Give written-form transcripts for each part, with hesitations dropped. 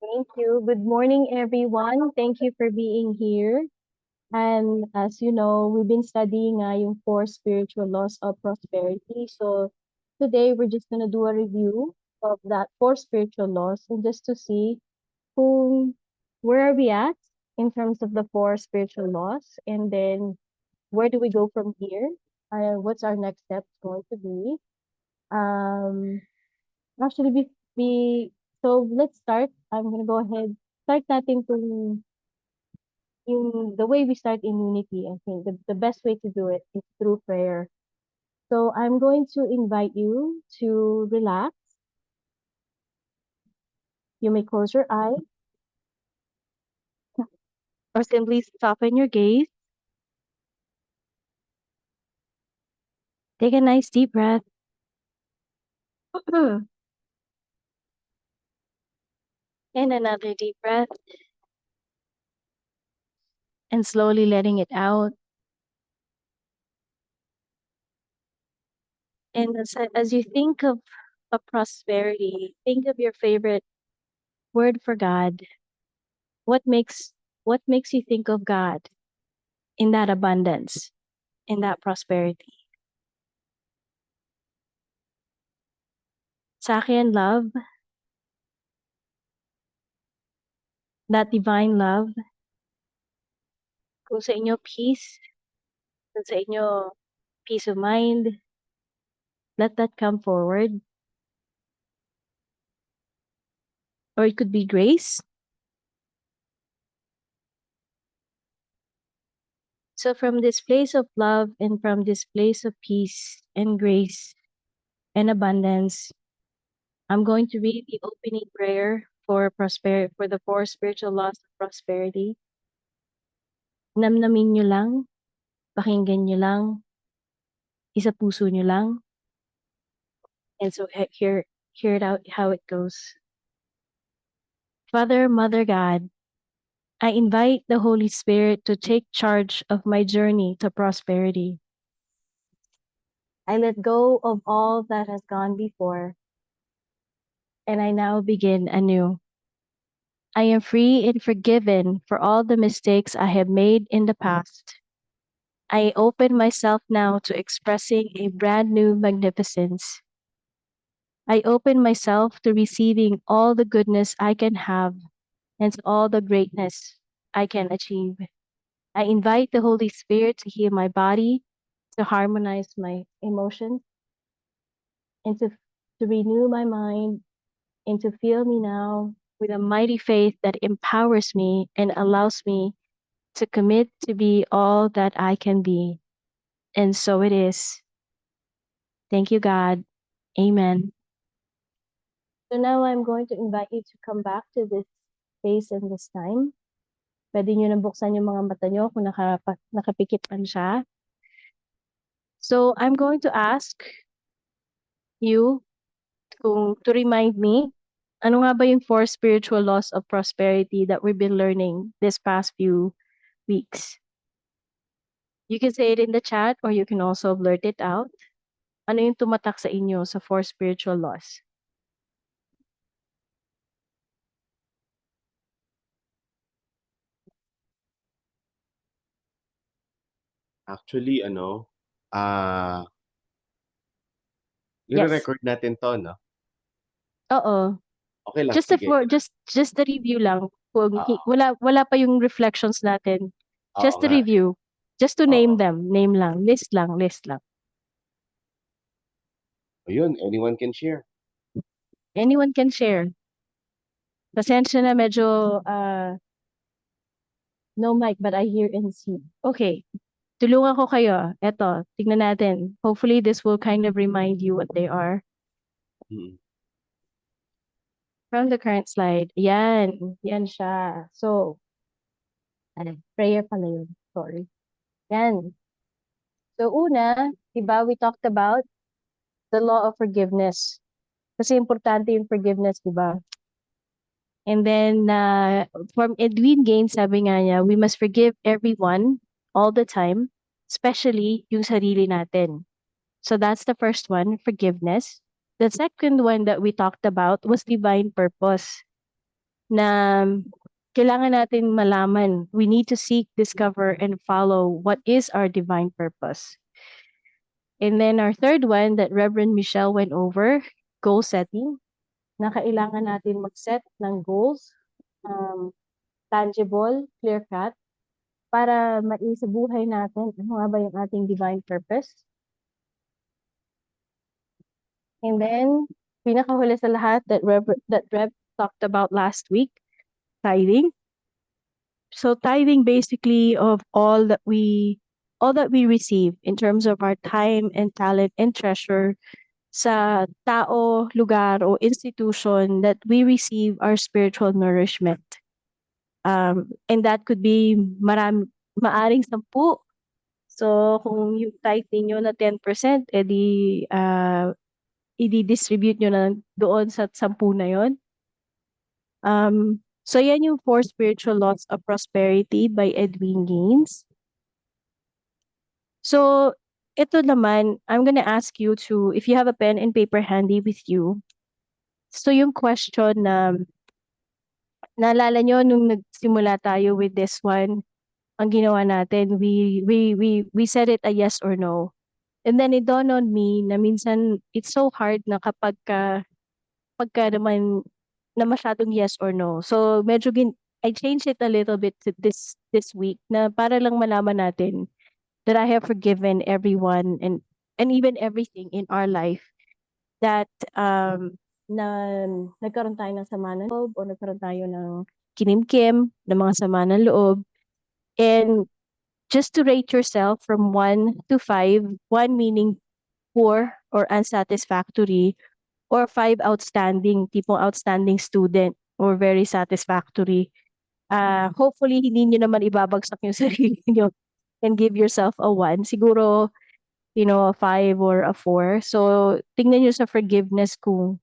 Thank you. Good morning, everyone. Thank you for being here. And as you know, we've been studying yung four spiritual laws of prosperity. So today we're just gonna do a review of that four spiritual laws and just to see who, where are we at in terms of the four spiritual laws, and then where do we go from here? What's our next step going to be? Um, Actually, so let's start. I'm gonna go ahead. Start natin the way we start in unity. I think the best way to do it is through prayer. So I'm going to invite you to relax. You may close your eyes or simply soften your gaze. Take a nice deep breath. And another deep breath. And slowly letting it out. And as you think of prosperity, think of your favorite word for God. What makes what makes you think of God in that abundance, in that prosperity? Sa akin, love, that divine love. Kung sa inyo, peace. Kung sa inyo, peace of mind. Let that come forward. Or it could be grace. So from this place of love and from this place of peace and grace and abundance, I'm going to read the opening prayer for the four spiritual laws of prosperity. Namnamin nyo lang, pakinggan nyo lang, isa puso nyo lang. And so hear it out how it goes. Father, Mother God, I invite the Holy Spirit to take charge of my journey to prosperity. I let go of all that has gone before, and I now begin anew. I am free and forgiven for all the mistakes I have made in the past. I open myself now to expressing a brand new magnificence. I open myself to receiving all the goodness I can have and all the greatness I can achieve. I invite the Holy Spirit to heal my body, to harmonize my emotions, and to renew my mind, and to fill me now with a mighty faith that empowers me and allows me to commit to be all that I can be. And so it is. Thank you, God. Amen. So now I'm going to invite you to come back to this space and this time. Pwede nyo nang buksan yung mga mata nyo kung nakapikit man siya. So I'm going to ask you to remind me, ano nga ba yung four spiritual laws of prosperity that we've been learning this past few weeks? You can say it in the chat or you can also blurt it out. Ano yung tumatak sa inyo sa four spiritual laws? Actually, Yes. i-record natin 'to, 'no? Oo. Okay lang, Just sige. just the review lang. Oo. Wala pa yung reflections natin. Oo Just the nga, eh. review. Just to Oo. name them. Name lang. List lang. Ayun, anyone can share. Anyone can share. Pasensya na medyo no mic but I hear and see. Okay. Tulungan ko kayo. Eto, tignan natin. Hopefully this will kind of remind you what they are. From the current slide. Yan. Yan siya. So, prayer pala yun. Sorry. Yan. So una, diba, we talked about the law of forgiveness. Kasi importante yung forgiveness, diba? And then, from Edwin Gaines, sabi nga niya, we must forgive everyone all the time, especially yung sarili natin. So that's the first one, forgiveness. The second one that we talked about was divine purpose. na kailangan natin malaman. We need to seek, discover, and follow what is our divine purpose. And then our third one that Reverend Michelle went over, goal setting, na kailangan natin mag-set ng goals, tangible, clear-cut, para sa buhay natin, ano nga ba yung ating divine purpose. And then, pinakahuli sa lahat that Rev talked about last week, tithing. So tithing basically of all that we receive in terms of our time and talent and treasure sa tao, lugar o institution that we receive our spiritual nourishment. And that could be maaring 10. So kung yung tithe niyo na 10%, edi i-distribute nyo na doon sa 10 na yon. So yan yung 4 Spiritual Laws of Prosperity by Edwin Gaines. So ito naman, I'm gonna ask you to, if you have a pen and paper handy with you, so yung question na, naalala nyo nung nagsimula tayo with this one, ang ginawa natin, we said it a yes or no. And then it dawned on me na minsan it's so hard na pagka naman na masyadong yes or no. So medyo I changed it a little bit to this week na para lang malaman natin that I have forgiven everyone and even everything in our life that na nagkaroon tayo ng sama ng loob o nagkaroon tayo ng kinimkim, ng mga sama ng loob. And just to rate yourself from 1 to 5, 1 meaning poor or unsatisfactory, or 5 outstanding, tipong outstanding student or very satisfactory. Hopefully, hindi nyo naman ibabagsak yung sarili nyo and give yourself a 1. Siguro, a 5 or a 4. So, tingnan nyo sa forgiveness kung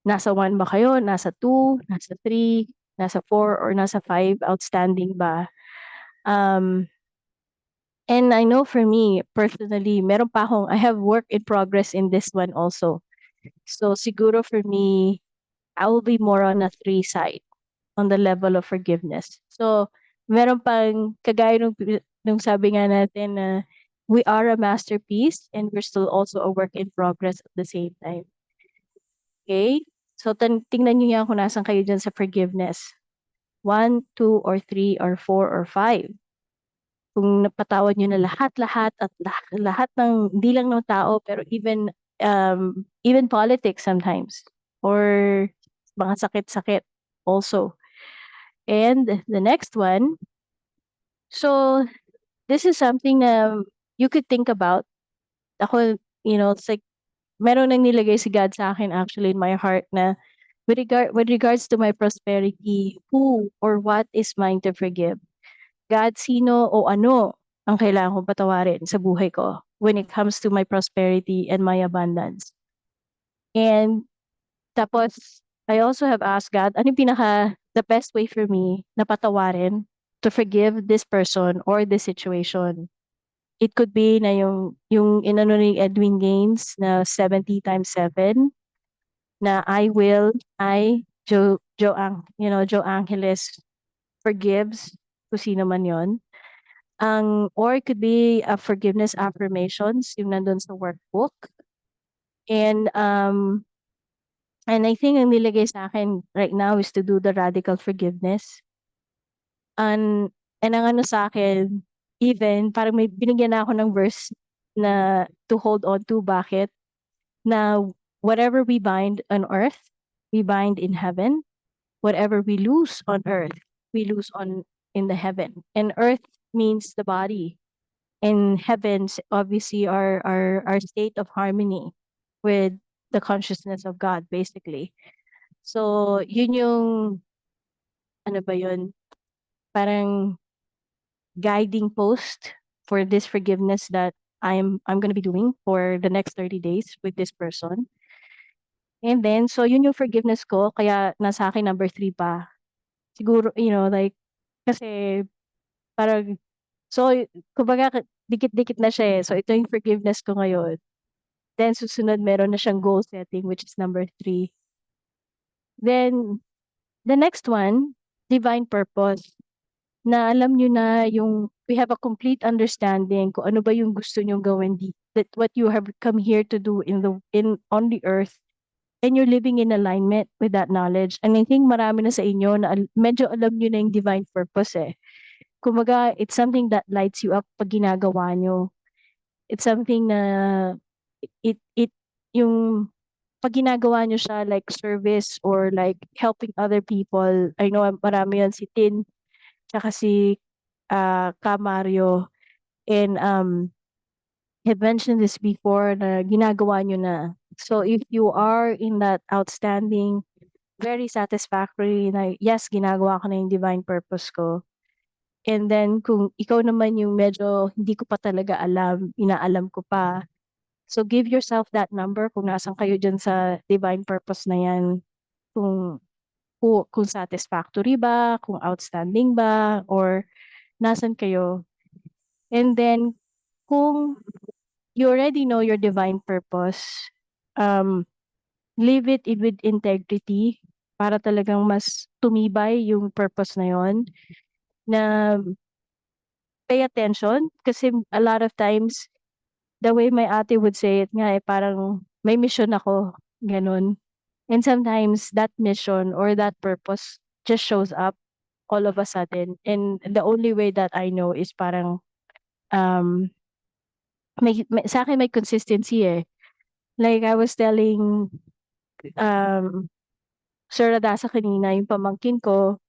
nasa 1 ba kayo, nasa 2, nasa 3, nasa 4, or nasa 5, outstanding ba? And I know for me, personally, I have work in progress in this one also. So siguro for me, I will be more on a 3 side on the level of forgiveness. So meron pang kagaya nung sabi nga natin na we are a masterpiece and we're still also a work in progress at the same time. Okay? So tingnan niyo yan kung nasan kayo dyan sa forgiveness. 1, 2, or 3, or 4, or 5. Kung napatawad niyo na lahat-lahat at lahat ng hindi lang ng tao pero even politics sometimes or mga sakit-sakit also. And the next one, so this is something na you could think about. Ako, it's like meron nang nilagay si God sa akin actually in my heart na with regards to my prosperity, who or what is mine to forgive? God, sino o ano ang kailangan kong patawarin sa buhay ko when it comes to my prosperity and my abundance. And tapos, I also have asked God, ano yung the best way for me na patawarin, to forgive this person or this situation. It could be na yung inano ni Edwin Gaines na 70 times 7, na Joe Angeles forgives kung sino man yon. Or it could be forgiveness affirmations, yung nandun sa workbook. And I think ang nilagay sa akin right now is to do the radical forgiveness. And ang ano sa akin, even parang may binigyan na ako ng verse na to hold on to. Bakit? Na whatever we bind on earth, we bind in heaven. Whatever we lose on earth, we lose in the heaven. And earth means the body. And heavens obviously are our state of harmony with the consciousness of God, basically. So yun yung ano ba yun? Parang guiding post for this forgiveness that I'm gonna be doing for the next 30 days with this person. And then, so yun yung forgiveness ko, kaya nasa akin number 3 pa. Siguro, like, kasi parang, so, kumbaga, dikit-dikit na siya eh. So ito yung forgiveness ko ngayon. Then susunod meron na siyang goal setting, which is number 3. Then The next one, divine purpose. Na alam niyo na yung we have a complete understanding kung ano ba yung gusto niyong gawin that what you have come here to do in on the earth, and you're living in alignment with that knowledge. And I think marami na sa inyo na medyo alam niyo na yung divine purpose eh. Kumbaga, it's something that lights you up pag ginagawa niyo. It's something na it yung pag ginagawa niyo siya like service or like helping other people. I know marami yan si Tin tsaka si Ka Mario, and have mentioned this before na ginagawa niyo na. So if you are in that outstanding, very satisfactory na yes, ginagawa ko na yung divine purpose ko. And then kung ikaw naman yung medyo hindi ko pa talaga alam, inaalam ko pa. So give yourself that number kung nasan kayo dyan sa divine purpose na yan. Kung satisfactory ba, kung outstanding ba, or nasan kayo. And then kung you already know your divine purpose, live it with integrity para talagang mas tumibay yung purpose na yon, na pay attention kasi a lot of times the way my ate would say it nga eh, parang may mission ako, ganun. And sometimes that mission or that purpose just shows up all of a sudden. And the only way that I know is parang um sa akin may consistency eh. Like I was telling Sir Radasa kanina, yung pamangkin ko,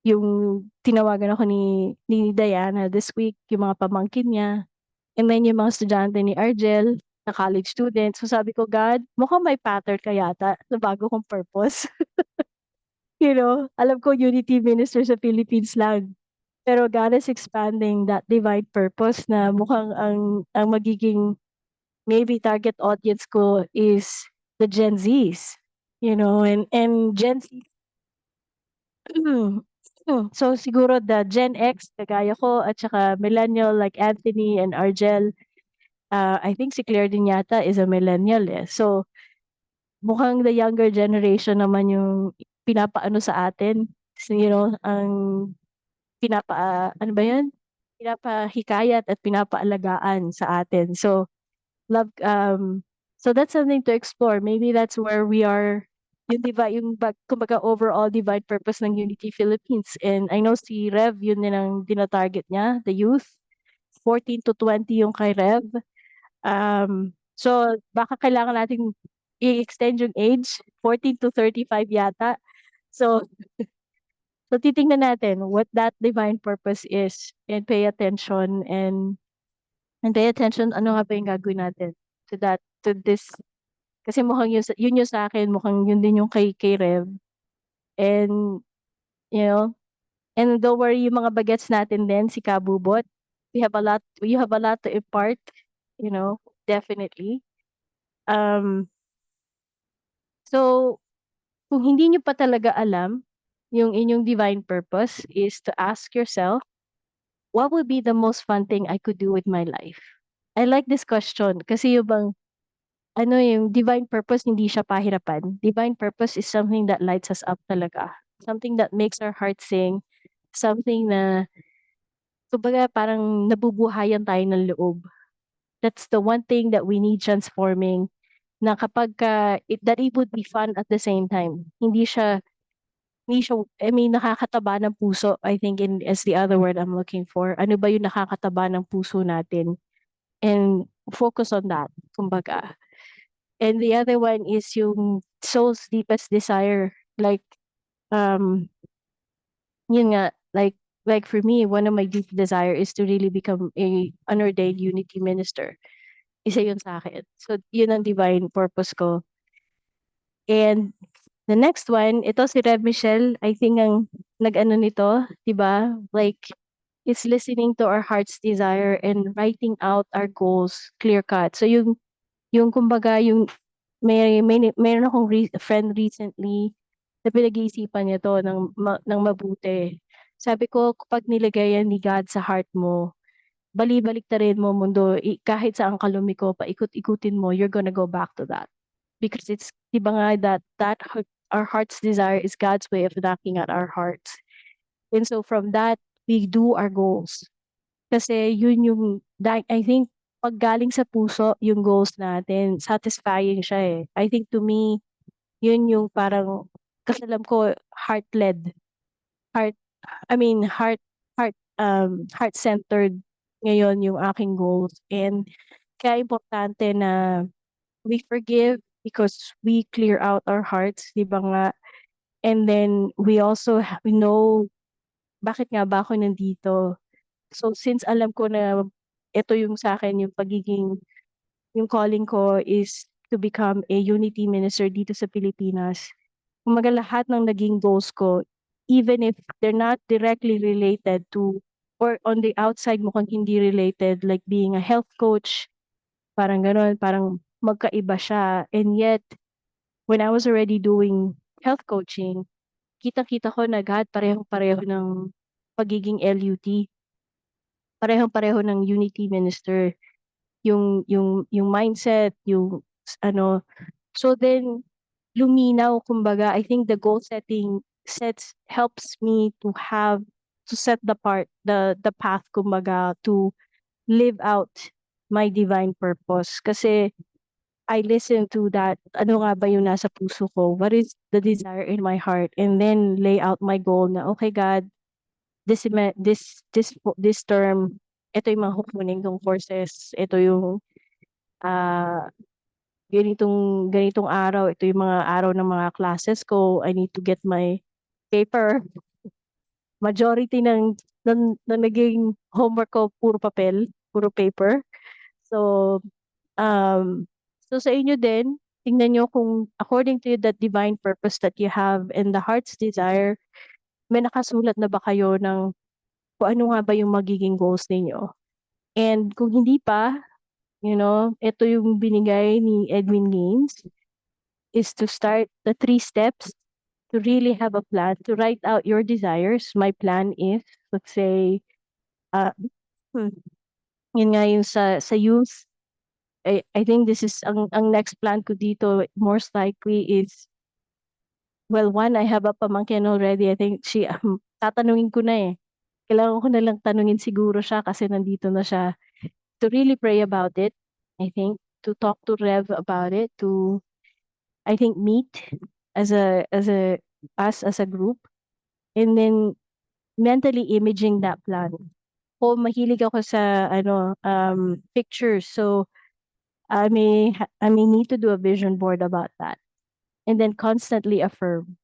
yung tinawagan ako ni Diana this week, yung mga pamangkin niya, and then yung mga estudyante ni Argel na college students. So sabi ko, God, mukhang may pattern ka yata sa bago kong purpose. You know, alam ko unity minister sa Philippines lang. Pero God is expanding that divine purpose na mukhang ang magiging maybe target audience ko is the Gen Zs. You know, and Gen Z. So siguro the Gen X kagaya ko at saka millennial like Anthony and Argel. I think si Claire din yata is a millennial eh. So mukhang the younger generation naman yung pinapaano sa atin. So, you know, ang ano ba yun? Pinapahikayat at pinapaalagaan sa atin. So love so that's something to explore. Maybe that's where we are yung kumbaga overall divine purpose ng Unity Philippines. And I know si Rev, yun din ang dinatarget niya, the youth. 14 to 20 yung kay Rev. So baka kailangan nating i-extend yung age, 14 to 35 yata. So titingnan natin what that divine purpose is and pay attention and pay attention ano nga ba yung gagawin natin to this. Kasi mukhang yun yung sa akin, mukhang yun din yung kay Rev. And, you know, and don't worry yung mga bagets natin din, si Kabubot. You have a lot to impart, you know, definitely. So, kung hindi nyo pa talaga alam yung inyong divine purpose is to ask yourself, what would be the most fun thing I could do with my life? I like this question kasi yung bang ano yung divine purpose, hindi siya pahirapan. Divine purpose is something that lights us up talaga. Something that makes our heart sing. Something na, kumbaga parang nabubuhayan tayo ng loob. That's the one thing that we need transforming, na kapag that it would be fun at the same time. I mean, nakakataba ng puso, I think is the other word I'm looking for. Ano ba yung nakakataba ng puso natin? And focus on that, kumbaga. And the other one is yung soul's deepest desire. Like, yun nga, like for me, one of my deep desire is to really become a unordained unity minister. Isa yun sa akin. So, yun ang divine purpose ko. And the next one, ito si Rev Michelle, I think ang nag-ano nito, di ba? Like, it's listening to our heart's desire and writing out our goals clear cut. So yung kumbaga yung meron akong friend recently na pinag-iisipan niya to ng mabuti. Sabi ko, kapag nilagay yan ni God sa heart mo, bali-baliktarin mo mundo, kahit saan ka lumiko, paikot-ikutin mo, you're gonna go back to that. Because it's, di ba nga, that our heart's desire is God's way of knocking at our hearts. And so from that, we do our goals. Kasi yun yung, I think, pag galing sa puso yung goals natin, satisfying siya eh. I think to me, yun yung parang, kasi alam ko, heart-led. Heart, I mean, heart-centered ngayon yung aking goals. And kaya importante na we forgive because we clear out our hearts, di ba nga? And then we also we know bakit nga ba ako nandito. So since alam ko na ito yung sa akin yung yung calling ko is to become a unity minister dito sa Pilipinas. Kumbaga lahat ng naging goals ko, even if they're not directly related to, or on the outside mukhang hindi related, like being a health coach, parang gano'n, parang magkaiba siya. And yet, when I was already doing health coaching, kitang-kita ko na God parehong-pareho ng pagiging LUT, parehong-pareho ng unity minister, yung mindset, yung ano. So then, luminaw kumbaga, I think the goal setting helps me to set the path kumbaga to live out my divine purpose. Kasi I listen to that, ano nga ba yung nasa puso ko? What is the desire in my heart? And then lay out my goal na, okay God, this term, ito yung mga kukunin kong courses, ito yung ah ganitong araw, ito yung mga araw ng mga classes ko, I need to get my paper. Majority ng naging homework ko puro papel, puro paper. So, um, so sa inyo din, tingnan niyo kung according to that divine purpose that you have and the heart's desire, may nakasulat na ba kayo ng kung ano nga ba yung magiging goals ninyo? And kung hindi pa, ito yung binigay ni Edwin Gaines, is to start the 3 steps to really have a plan, to write out your desires. My plan is, let's say, uh, hmm, yun nga yung sa youth, I think this is ang next plan ko dito most likely is, well, one, I have a pamangkin already. I think tatanungin ko na eh. Kailangan ko na lang tanungin siguro siya kasi nandito na siya. To really pray about it, I think, to talk to Rev about it, to, I think, meet us as a group, and then mentally imaging that plan. Mahilig ako sa pictures, so I may need to do a vision board about that, and then constantly affirm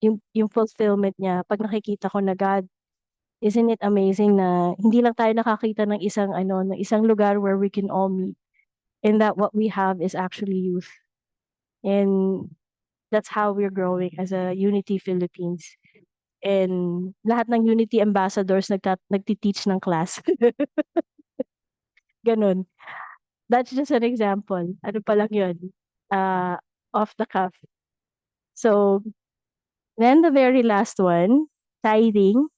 yung fulfillment niya. Pag nakikita ko na, God, isn't it amazing na hindi lang tayo nakakita ng isang lugar where we can all meet, and that what we have is actually youth, and that's how we're growing as a Unity Philippines. And lahat ng Unity ambassadors nagti-teach ng class. Gano'n. That's just an example. Ano pa lang 'yun, uh, off the cuff. So, then the very last one, tithing,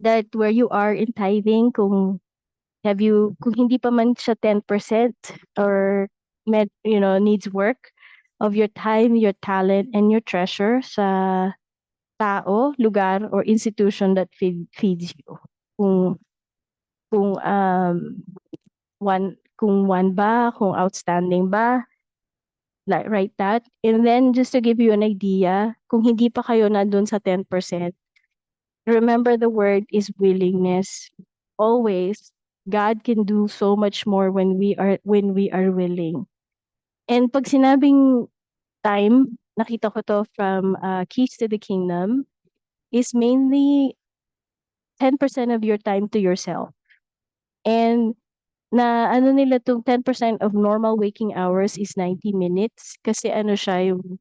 that where you are in tithing, kung hindi pa man siya 10% or needs work of your time, your talent, and your treasure sa tao, lugar, or institution that feeds you. Kung kung one ba, kung outstanding ba, like write that. And then just to give you an idea, kung hindi pa kayo nandun sa 10%, remember the word is willingness. Always, God can do so much more when we are willing. And pag sinabing time, nakita ko to from Keys to the Kingdom, is mainly 10% of your time to yourself. And na ano nila, 10% of normal waking hours is 90 minutes kasi siya yung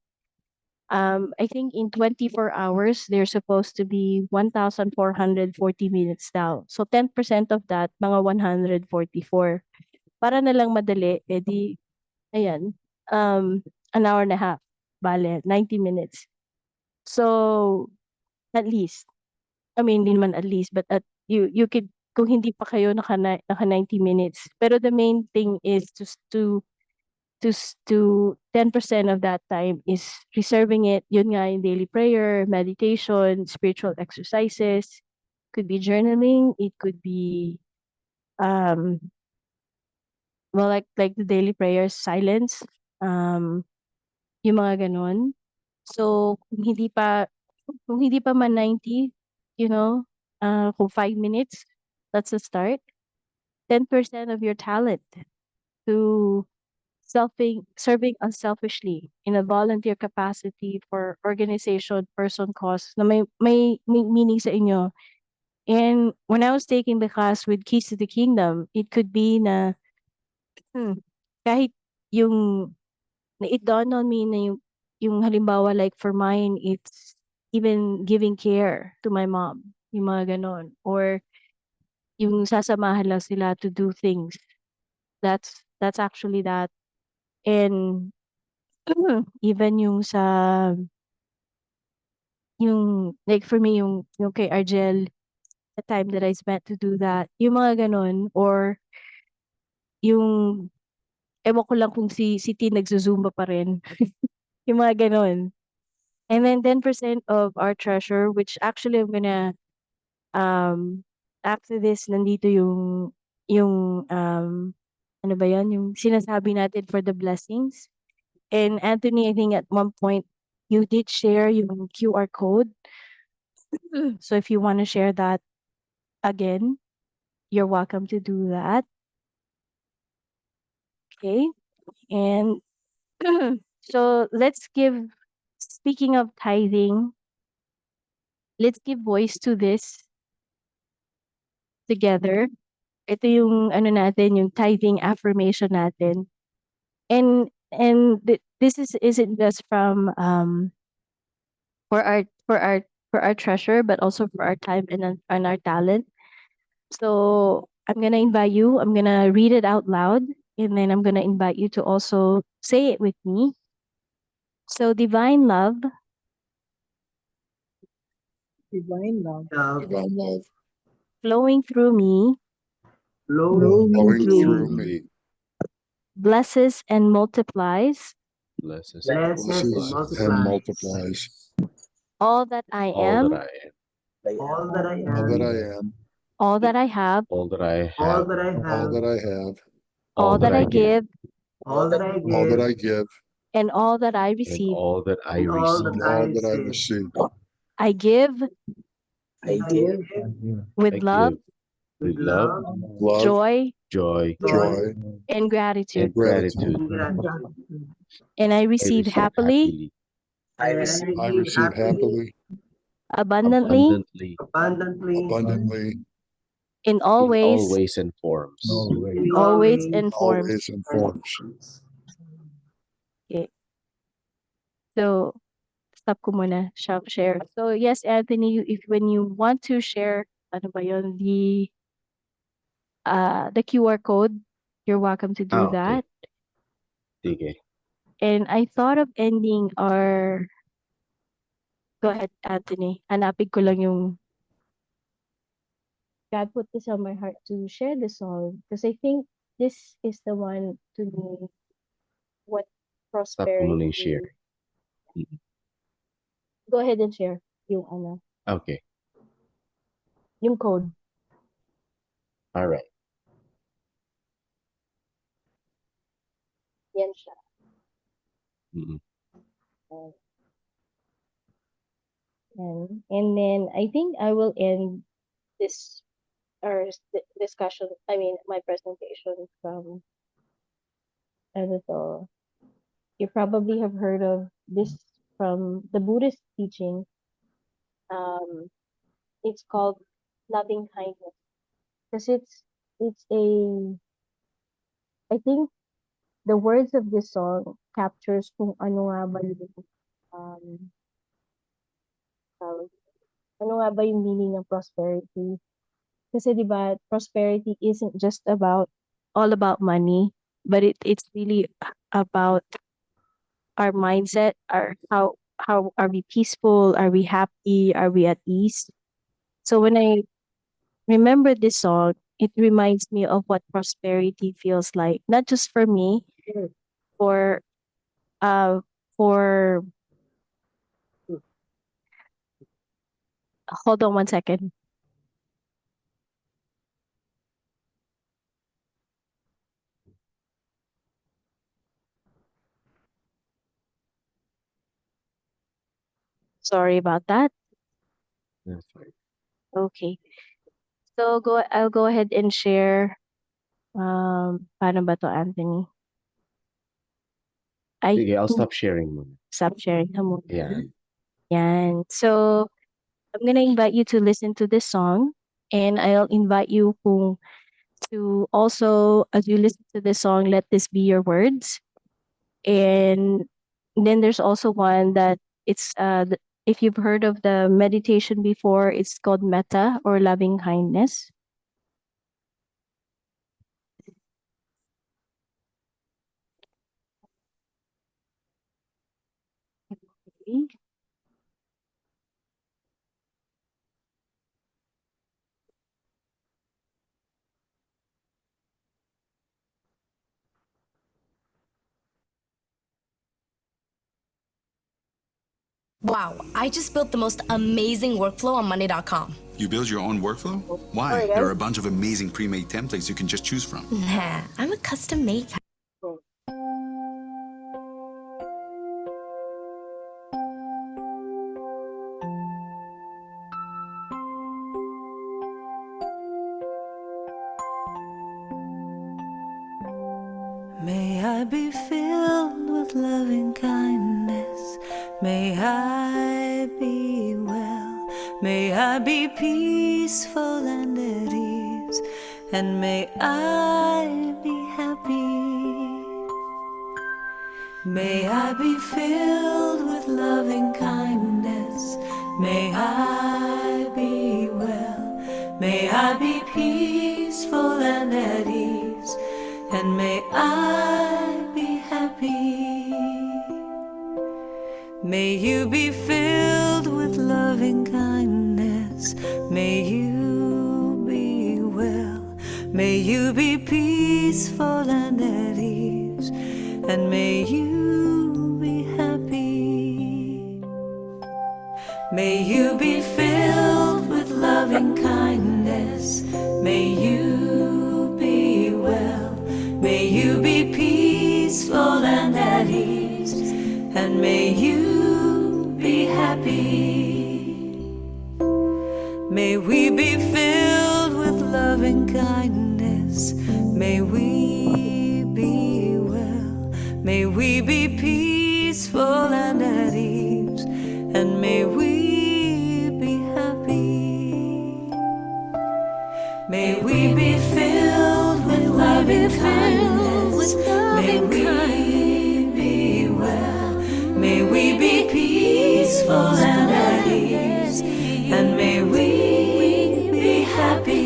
I think in 24 hours there's supposed to be 1,440 minutes daw. So 10% of that, mga 144. Para na lang madali, edi ayan, an hour and a half, bale 90 minutes. So at least, I mean, hindi naman at least, but you could, kung hindi pa kayo naka 90 minutes. Pero the main thing is just to to 10% of that time is reserving it, yun nga, yung daily prayer, meditation, spiritual exercises, could be journaling, it could be um well, like the daily prayers, silence, yung mga ganon. So kung hindi pa man 90, you know, kung 5 minutes, that's a start. 10% of your talent to serving unselfishly in a volunteer capacity for organization, person, cause na may meaning sa inyo. And when I was taking the class with Keys to the Kingdom, it could be na kahit yung it dawned on me na yung halimbawa like for mine, it's even giving care to my mom, yung mga ganon. Or yung sasamahan lang sila to do things. That's actually that. And even yung like for me yung kay Argel, the time that I spent to do that, yung mga ganon. Or yung ewan ko lang kung si T nagzo-Zumba pa rin. Yung mga ganon. And then 10% of our treasure, which actually I'm gonna after this nandito yung ano ba yan, yung sinasabi natin for the blessings. And Anthony, I think at one point you did share yung QR code. So if you want to share that again, you're welcome to do that. Okay. And so speaking of tithing, let's give voice to this together. Ito yung ano natin, yung tithing affirmation natin. And this isn't just from for our treasure, but also for our time and our talent. So I'm gonna invite you. I'm gonna read it out loud, and then I'm gonna invite you to also say it with me. So divine love Divine love flowing through me flowing Flowing through through me, blesses and multiplies Blesses blesses and and multiplies multiplies all that I all am, that I am, all that I all that am, I am, all that I have, all that I all have, that I all have, that I have, all that I give, all that I all that give, I give, and all that I and receive. all that I and all receive. that and I all that I receive. receive. I give I give with I love, give with love, Love, joy, joy, joy, and gratitude. and gratitude. and gratitude. And I I receive receive happily, And I receive happily, abundantly, abundantly, abundantly, in all in ways, all ways and forms. in always and forms. always in forms. Okay. So, stop ko muna, share. So, yes, Anthony, if when you want to share, ano ba yun, the QR code, you're welcome to do Okay. that. Sige. And I thought of ending our, go ahead, Anthony. Hanapin ko lang yung, God put this on my heart to share the song. Because I think this is the one to me, what Stop ko muna yung prosperity. share. Go ahead and share yung ano, Okay. yung code. All right. Yan siya. Mm-mm. And then I think I will end this discussion. I mean, my presentation from ano to. You probably have heard of this from the Buddhist teaching. It's called loving kindness because it's a I think the words of this song captures kung ano nga ba yung tawag, ano nga ba yung meaning ng prosperity. Kasi 'di ba, prosperity isn't just all about money, but it's really about our mindset, how are we peaceful, are we happy, are we at ease. So when I remember this song, it reminds me of what prosperity feels like, not just for me, for for hold on 1 second. Sorry about that. That's fine. Okay. So I'll go ahead and share. Paano ba to, Anthony? I Sige, I'll stop sharing muna. stop sharing ka muna. Yan. Yan. So I'm gonna invite you to listen to this song, and I'll invite you to also, as you listen to this song, let this be your words. And then there's also one that it's if you've heard of the meditation before, it's called metta or loving kindness. Okay. Wow, I just built the most amazing workflow on Monday.com. You build your own workflow? Why? Alright, There guys. are a bunch of amazing pre-made templates you can just choose from. Nah, I'm a custom made. May I be filled with loving kindness. May I be well. May I be peaceful and at ease. And may I be happy. May I be filled with loving kindness. May I be well. May I be peaceful and at ease. And may I be happy. May you be filled with loving kindness. May you be well. May you be peaceful and at ease. And may you be happy. May you be filled with loving kindness. May you be well. May you be peaceful and at ease. And may you be happy. May we be filled with loving kindness. May we be well. May we be peaceful and at ease. And may we be happy. May we be filled with loving kindness. May we be well. May we be peaceful and at ease. And may we be happy.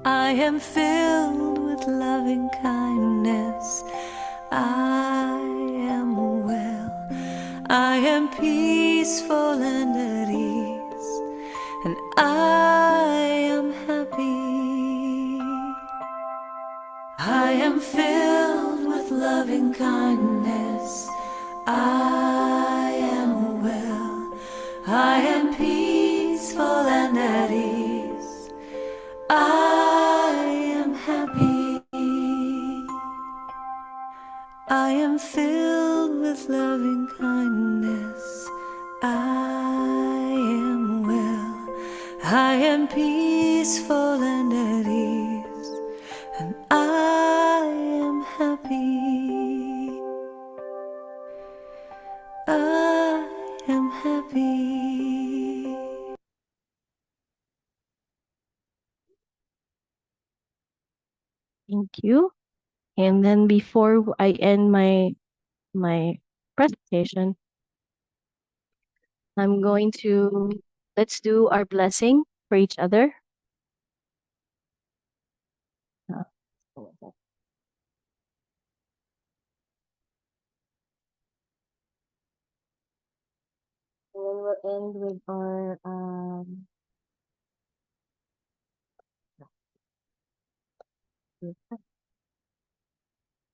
I am filled with loving kindness. I am well. I am peaceful and at ease. And I am happy. I am filled with loving kindness. I am well. I am peaceful and at ease. I am happy. I am filled with loving kindness. I am well. I am peaceful and at ease. And I am happy. I am happy. Thank you. And then before I end my presentation, I'm going to let's do our blessing for each other. Uh, And then we'll end with our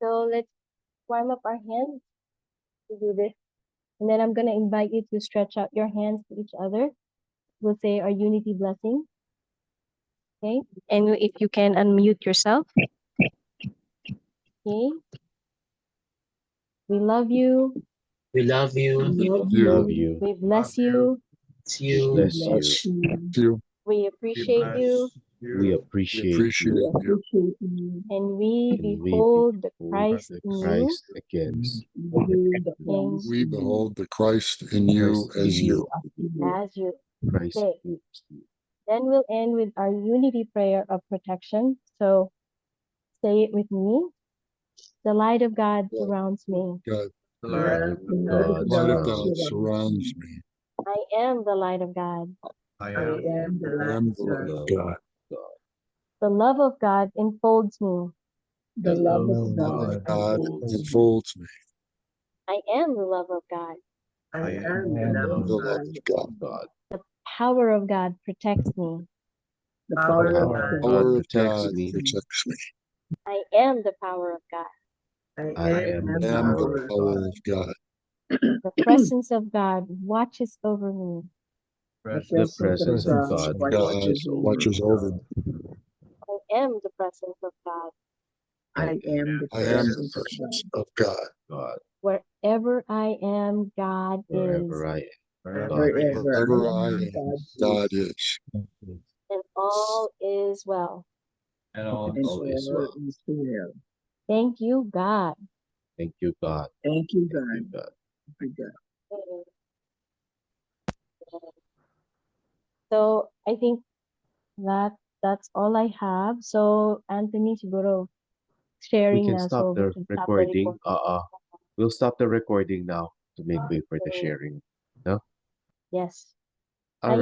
So let's warm up our hands to do this. And then I'm going to invite you to stretch out your hands to each other. We'll say our unity blessing. Okay. And if you can unmute yourself. Okay. We love you. We love you. Love you. We bless you. Bless you. Bless you. You, We appreciate you. We we appreciate appreciate you. you. Appreciate you. And we And we behold the behold Christ the in you. Christ against And We behold the Christ in you Christ in as you. as you. Christ Okay. in you. Then we'll end with our unity prayer of protection. So say it with me. The light of God surrounds me. God, The light of God light of God surrounds me. surrounds me. I am the light of God. I am the I light am of the light God. of God. The love of God enfolds me. The love The of love of God God enfolds me. enfolds me. I am the love of God. I am the love The of love God. of God. The power of God protects me. The The power of power of God. God Power of protects God me. protects me. I am the power of God. I I am am the I am power the of power God. of God. The presence of God watches over me. The The presence presence of of God God God watches over watches me. over me. I am the presence of God. I am the I am the presence of presence God. of God. God, Wherever I am, God is. wherever I am. God Wherever Wherever I I am, am, God is. And all is well. and all is well. is well. Thank you, God. Thank you, God. Thank you, Thank you, God. God. Thank you, God. So I think that's all I have. So Anthony, siguro We sharing can na, stop so we the can stop the recording. recording. We'll stop the recording now to make way for the sharing. Yes.